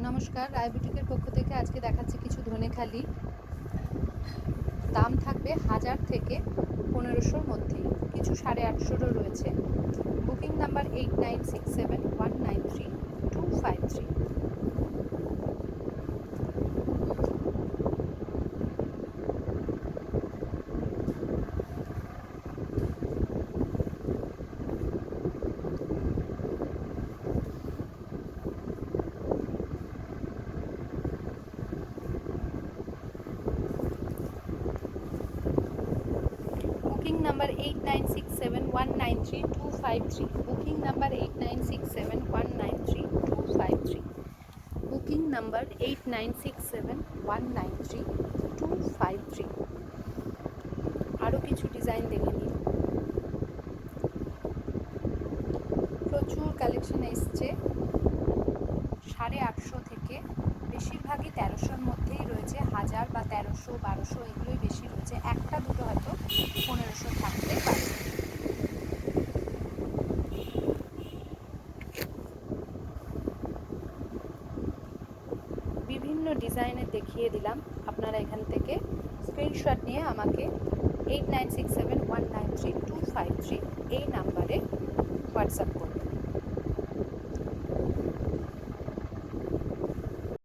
নমস্কার, রায় বুটিকের পক্ষ থেকে আজকে দেখাচ্ছি কিছু ধনেখালি। দাম থাকবে 1000 থেকে 1500-র মধ্যেই, কিছু 850-রও রয়েছে। Booking number 8967193253। Booking number 8967193253। Booking number 8967193253। Booking number 8967193253। আরও কিছু ডিজাইন দেখে নিন। প্রচুর কালেকশন এসছে, 850 থেকে, বেশিরভাগই 1300-র মধ্যেই রয়েছে। 1000 বা 1300, 1200 এগুলোই বেশি রয়েছে। একটা দুটো হয়তো 1500 থাকতে পারে। বিভিন্ন ডিজাইনের দেখিয়ে দিলাম, আপনারা এখান থেকে স্ক্রিনশট নিয়ে আমাকে 8967193253 এই নাম্বারে হোয়াটসঅ্যাপ করুন।